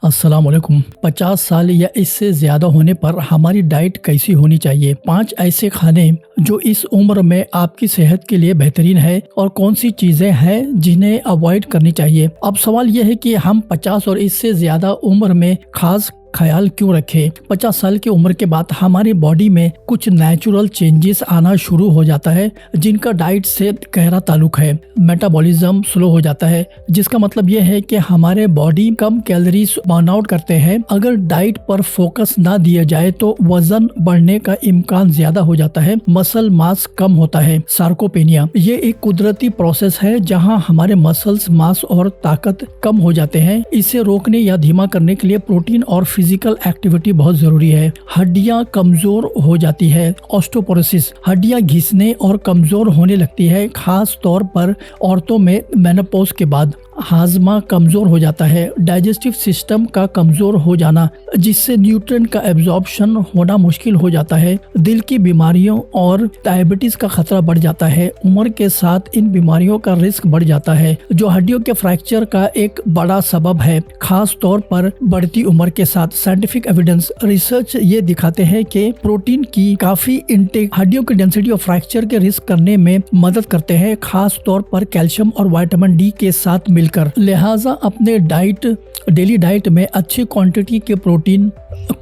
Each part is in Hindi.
अस्सलाम वालेकुम। 50 साल या इससे ज़्यादा होने पर हमारी डाइट कैसी होनी चाहिए? 5 ऐसे खाने जो इस उम्र में आपकी सेहत के लिए बेहतरीन है और कौन सी चीज़ें हैं जिन्हें अवॉइड करनी चाहिए। अब सवाल यह है कि हम 50 और इससे ज़्यादा उम्र में खास ख्याल क्यों रखें। 50 साल की उम्र के बाद हमारी बॉडी में कुछ नेचुरल चेंजेस आना शुरू हो जाता है जिनका डाइट से गहरा ताल्लुक है। मेटाबॉलिज्म स्लो हो जाता है, जिसका मतलब यह है कि हमारे बॉडी कम कैलोरीज बर्न आउट करते हैं। अगर डाइट पर फोकस ना दिया जाए तो वजन बढ़ने का इम्कान ज्यादा हो जाता है, मसल मास कम होता है। सार्कोपेनिया ये एक कुदरती प्रोसेस है जहां हमारे मसल्स मास और ताकत कम हो जाते हैं। इसे रोकने या धीमा करने के लिए प्रोटीन और फिजिकल एक्टिविटी बहुत जरूरी है। हड्डियां कमजोर हो जाती है। ऑस्टियोपोरोसिस हड्डियां घिसने और कमजोर होने लगती है, खास तौर पर औरतों में मेनोपॉज के बाद। हाजमा कमजोर हो जाता है। डाइजेस्टिव सिस्टम का कमजोर हो जाना जिससे न्यूट्रिएंट का एब्जॉर्प्शन होना मुश्किल हो जाता है। दिल की बीमारियों और डायबिटीज का खतरा बढ़ जाता है। उम्र के साथ इन बीमारियों का रिस्क बढ़ जाता है जो हड्डियों के फ्रैक्चर का एक बड़ा सबब है, खास तौर पर बढ़ती उम्र के साथ। साइंटिफिक एविडेंस रिसर्च ये दिखाते हैं कि प्रोटीन की काफी इंटेक हड्डियों की डेंसिटी और फ्रैक्चर के रिस्क करने में मदद करते हैं, खास तौर पर कैल्शियम और विटामिन डी के साथ मिलकर। लिहाजा अपने डेली डाइट में अच्छी क्वांटिटी के प्रोटीन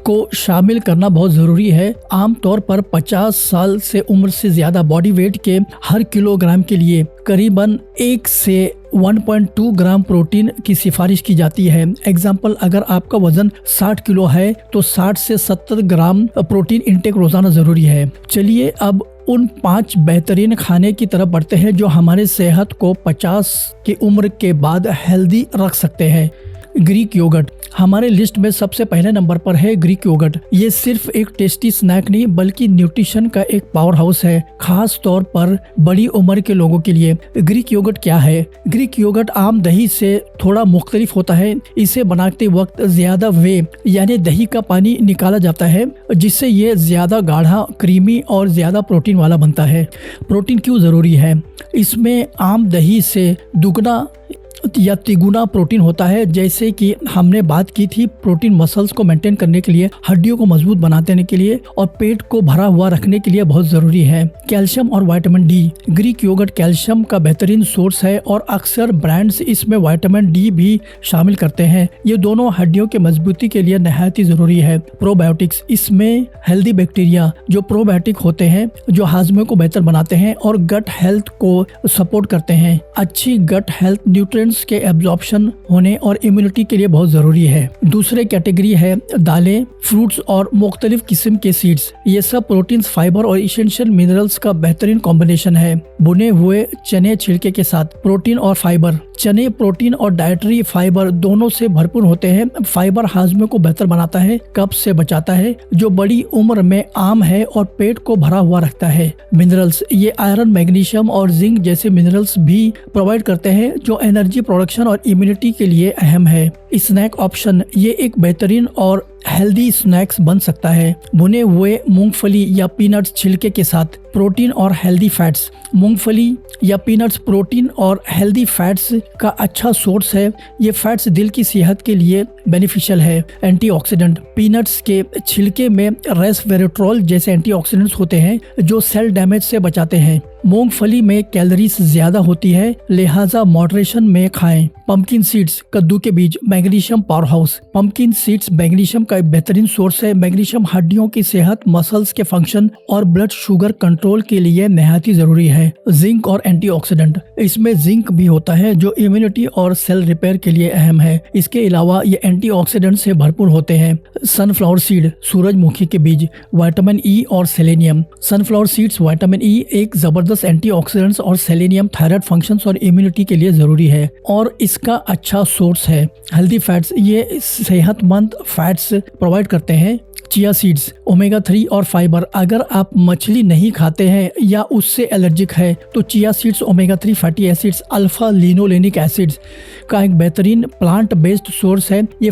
को शामिल करना बहुत जरूरी है। आमतौर पर 50 साल से उम्र से ज्यादा बॉडी वेट के हर किलोग्राम के लिए करीबन 1 से 1.2 ग्राम प्रोटीन की सिफारिश की जाती है। एग्जाम्पल, अगर आपका वजन 60 किलो है तो 60 से 70 ग्राम प्रोटीन इंटेक रोजाना जरूरी है। चलिए अब उन 5 बेहतरीन खाने की तरफ बढ़ते हैं जो हमारे सेहत को 50 की उम्र के बाद हेल्दी रख सकते हैं। ग्रीक योगर्ट हमारे लिस्ट में सबसे पहले नंबर पर है। ग्रीक योगर्ट ये सिर्फ एक टेस्टी स्नैक नहीं बल्कि न्यूट्रिशन का एक पावर हाउस है, खास तौर पर बड़ी उम्र के लोगों के लिए। ग्रीक योगर्ट क्या है? ग्रीक योगर्ट आम दही से थोड़ा मुख्तलिफ होता है। इसे बनाते वक्त ज्यादा वे यानी दही का पानी निकाला जाता है जिससे ये ज्यादा गाढ़ा, क्रीमी और ज्यादा प्रोटीन वाला बनता है। प्रोटीन क्यों जरूरी है? इसमें आम दही से दुगना या तिगुना प्रोटीन होता है। जैसे कि हमने बात की थी, प्रोटीन मसल्स को मेंटेन करने के लिए, हड्डियों को मजबूत बनाने के लिए और पेट को भरा हुआ रखने के लिए बहुत जरूरी है। कैल्शियम और vitamin D Greek yogurt calcium का बेहतरीन सोर्स है और अक्सर ब्रांड्स इसमें विटामिन डी भी शामिल करते हैं। ये दोनों हड्डियों के मजबूती के लिए नहायत ही जरूरी है। प्रोबायोटिक्स इसमें हेल्दी बैक्टीरिया जो प्रोबायोटिक होते हैं जो हाजमे को बेहतर बनाते हैं और गट हेल्थ को सपोर्ट करते हैं। अच्छी गट हेल्थ न्यूट्रिएंट्स के एब्जॉर्प्शन होने और इम्यूनिटी के लिए बहुत जरूरी है। दूसरे कैटेगरी है दालें, फ्रूट्स और मुख्तलिफ किस्म के सीड्स। ये सब प्रोटीन्स, फाइबर और इसेंशियल मिनरल्स का बेहतरीन कॉम्बिनेशन है। भुने हुए चने छिलके के साथ प्रोटीन और फाइबर। चने प्रोटीन और डाइटरी फाइबर दोनों से भरपूर होते हैं। फाइबर हाजमे को बेहतर बनाता है, कब्ज से बचाता है जो बड़ी उम्र में आम है और पेट को भरा हुआ रखता है। मिनरल्स ये आयरन, मैग्नीशियम और जिंक जैसे मिनरल्स भी प्रोवाइड करते हैं जो एनर्जी प्रोडक्शन और इम्यूनिटी के लिए अहम है। स्नैक ऑप्शन ये एक बेहतरीन और हेल्दी स्नैक्स बन सकता है। भुने हुए मूंगफली या पीनट्स छिलके के साथ प्रोटीन और हेल्दी फैट्स। मूंगफली या पीनट्स प्रोटीन और हेल्दी फैट्स का अच्छा सोर्स है। ये फैट्स दिल की सेहत के लिए बेनिफिशियल है। एंटीऑक्सीडेंट पीनट्स के छिलके में रेसवेरेट्रोल जैसे एंटीऑक्सीडेंट्स होते हैं जो सेल डैमेज से बचाते हैं। मूंगफली में कैलोरीज ज्यादा होती है, लिहाजा मॉडरेशन में खाएं। पंपकिन सीड्स कद्दू के बीज magnesium power house. Pumpkin seeds magnesium का एक बेहतरीन सोर्स है। मैग्नीशियम हड्डियों की सेहत, मसल्स के फंक्शन और ब्लड शुगर कंट्रोल के लिए निहायत ही जरूरी है। जिंक और एंटीऑक्सीडेंट इसमें जिंक भी होता है जो इम्यूनिटी और सेल रिपेयर के लिए अहम है। इसके अलावा ये एंटीऑक्सीडेंट से भरपूर होते हैं। सनफ्लावर सीड सूरजमुखी के बीज विटामिन ई और selenium. Sunflower seeds vitamin E एक जबरदस्त एंटीऑक्सीडेंट्स और सेलेनियम थायराइड फंक्शंस और इम्यूनिटी के लिए जरूरी है और इसका अच्छा सोर्स है। हेल्दी फैट्स ये सेहतमंद फैट्स प्रोवाइड करते हैं। चिया सीड्स ओमेगा 3 और फाइबर। अगर आप मछली नहीं खाते हैं या उससे एलर्जिक है तो chia seeds omega 3 fatty acids, alpha linolenic acids का एक बेहतरीन प्लांट बेस्ड सोर्स है। ये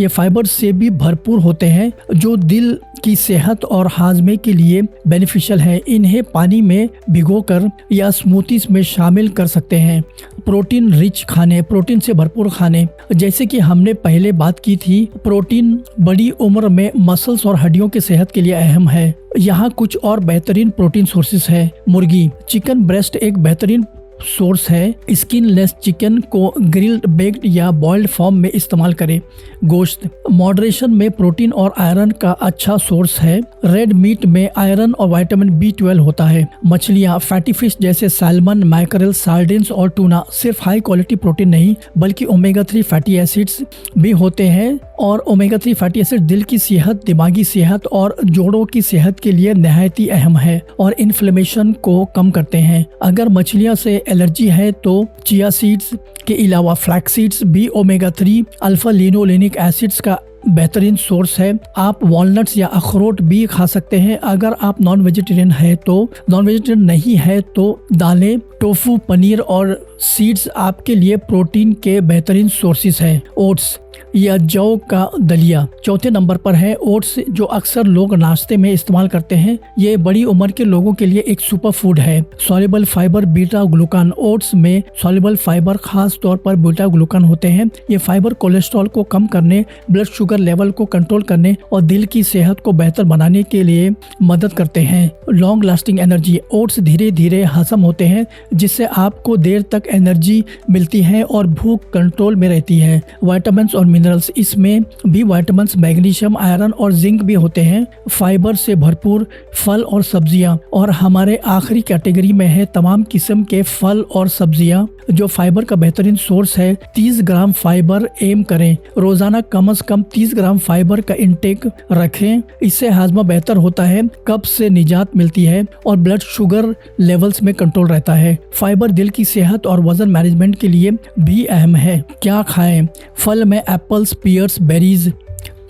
फाइबर से भी भरपूर होते हैं जो दिल की सेहत और हाजमे के लिए बेनिफिशियल है। इन्हें पानी में भिगोकर या स्मूथीज में शामिल कर सकते हैं। प्रोटीन रिच खाने, प्रोटीन से भरपूर खाने, जैसे कि हमने पहले बात की थी, प्रोटीन बड़ी उम्र में मसल्स और हड्डियों की सेहत के लिए अहम है। यहाँ कुछ और बेहतरीन प्रोटीन सोर्सेस है। मुर्गी, चिकन ब्रेस्ट एक बेहतरीन सोर्स है। स्किनलेस चिकन को ग्रिल्ड, बेक्ड या बॉइल्ड फॉर्म में इस्तेमाल करें। गोश्त, मॉडरेशन में प्रोटीन और आयरन का अच्छा सोर्स है। रेड मीट में आयरन और विटामिन B12 होता है। मछलियाँ, फैटी फिश जैसे सैल्मन, मैकरेल, सार्डिन्स और टूना सिर्फ हाई क्वालिटी प्रोटीन नहीं बल्कि ओमेगा 3 फैटी एसिड्स भी होते हैं, और ओमेगा 3 फैटी एसिड दिल की सेहत, दिमागी सेहत और जोड़ों की सेहत के लिए नहायत ही अहम है और इन्फ्लेमेशन को कम करते हैं। अगर मछलियाँ से एलर्जी है तो चिया सीड्स के अलावा फ्लैक्स सीड्स भी ओमेगा 3 अल्फा लिनोलेनिक एसिड्स का बेहतरीन सोर्स है। आप वॉलनट्स या अखरोट भी खा सकते हैं। अगर आप नॉन वेजिटेरियन है तो, नॉन वेजिटेरियन नहीं है तो दालें, टोफू, पनीर और सीड्स आपके लिए प्रोटीन के बेहतरीन सोर्सेस हैं। ओट्स या जौ का दलिया चौथे नंबर पर है। ओट्स जो अक्सर लोग नाश्ते में इस्तेमाल करते हैं, ये बड़ी उम्र के लोगों के लिए एक सुपर फूड है। Soluble fibre, beta glucan, oats में सॉल्युबल फाइबर खास तौर पर बीटा ग्लूकान होते हैं। ये फाइबर कोलेस्ट्रॉल को कम करने, ब्लड शुगर लेवल को कंट्रोल करने और दिल की सेहत को बेहतर बनाने के लिए मदद करते हैं। लॉन्ग लास्टिंग एनर्जी, ओट्स धीरे धीरे हजम होते हैं जिससे आपको देर तक एनर्जी मिलती है और भूख कंट्रोल में रहती है। विटामिन और मिनरल्स, इसमें भी विटामिन्स, मैग्नीशियम, आयरन और जिंक भी होते हैं। फाइबर से भरपूर फल और सब्जियां, और हमारे आखिरी कैटेगरी में है तमाम किस्म के फल और सब्जियां जो फाइबर का बेहतरीन सोर्स है। 30 ग्राम फाइबर एम करें। रोजाना कम से कम 30 ग्राम फाइबर का इंटेक रखें। इससे हाजमा बेहतर होता है, कब्ज से निजात मिलती है और ब्लड शुगर लेवल्स में कंट्रोल रहता है। फाइबर दिल की सेहत और वजन मैनेजमेंट के लिए भी अहम है। क्या खाएं? फल में एप्पल्स, पियर्स, बेरीज,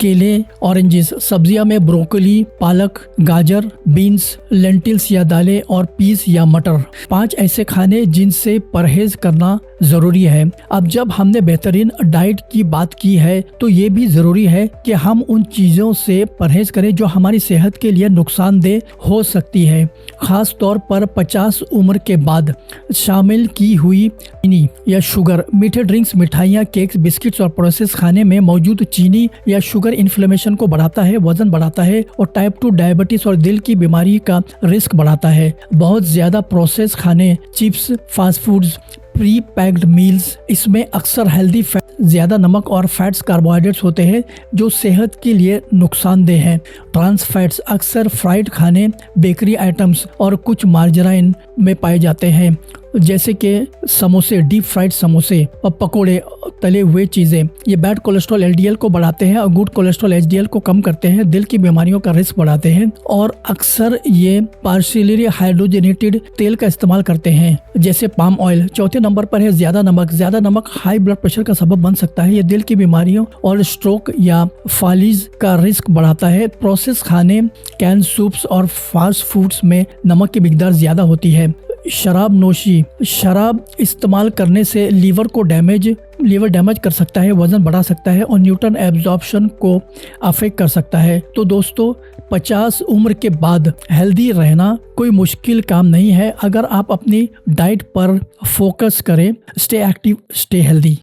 केले, ऑरेंजेस। सब्जियां में ब्रोकली, पालक, गाजर, बीन्स, लेंटिल्स या दालें और पीस या मटर। 5 ऐसे खाने जिनसे परहेज करना जरूरी है। अब जब हमने बेहतरीन डाइट की बात की है तो ये भी जरूरी है कि हम उन चीज़ों से परहेज करें जो हमारी सेहत के लिए नुकसानदेह हो सकती है, खास तौर पर 50 उम्र के बाद। शामिल की हुई चीनी या शुगर, मीठे ड्रिंक्स, मिठाइयाँ, केक्स, बिस्किट्स और प्रोसेस खाने में मौजूद चीनी या शुगर इन्फ्लेमेशन को बढ़ाता है, वजन बढ़ाता है और टाइप 2 डायबिटीज और दिल की बीमारी का रिस्क बढ़ाता है। बहुत ज्यादा प्रोसेस खाने, chips, fast foods, pre packed meals, इसमें अक्सर हेल्दी फैट, ज्यादा नमक और फैट्स, कार्बोहाइड्रेट्स होते हैं जो सेहत के लिए नुकसानदेह हैं। ट्रांस फैट्स अक्सर फ्राइड खाने, बेकरी आइटम्स और कुछ मार्जराइन में पाए जाते हैं, जैसे कि समोसे, डीप फ्राइड समोसे और पकोड़े, तले हुए चीज़ें। ये बैड कोलेस्ट्रॉल LDL को बढ़ाते हैं और गुड कोलेस्ट्रॉल HDL को कम करते हैं, दिल की बीमारियों का रिस्क बढ़ाते हैं और अक्सर ये पार्शियली हाइड्रोजनेटेड तेल का इस्तेमाल करते हैं, जैसे पाम ऑयल। चौथे नंबर पर है ज़्यादा नमक। ज़्यादा नमक हाई ब्लड प्रेशर का सबब बन सकता है। ये दिल की बीमारियों और स्ट्रोक या फालिज का रिस्क बढ़ाता है। प्रोसेस खाने, कैन सूप्स और फास्ट फूड्स में नमक की मिकदार ज़्यादा होती है। शराब नोशी, शराब इस्तेमाल करने से लीवर डैमेज कर सकता है, वजन बढ़ा सकता है और न्यूट्रन एब्जॉर्प्शन को अफेक्ट कर सकता है। तो दोस्तों, 50 उम्र के बाद हेल्दी रहना कोई मुश्किल काम नहीं है अगर आप अपनी डाइट पर फोकस करें। Stay active, stay healthy.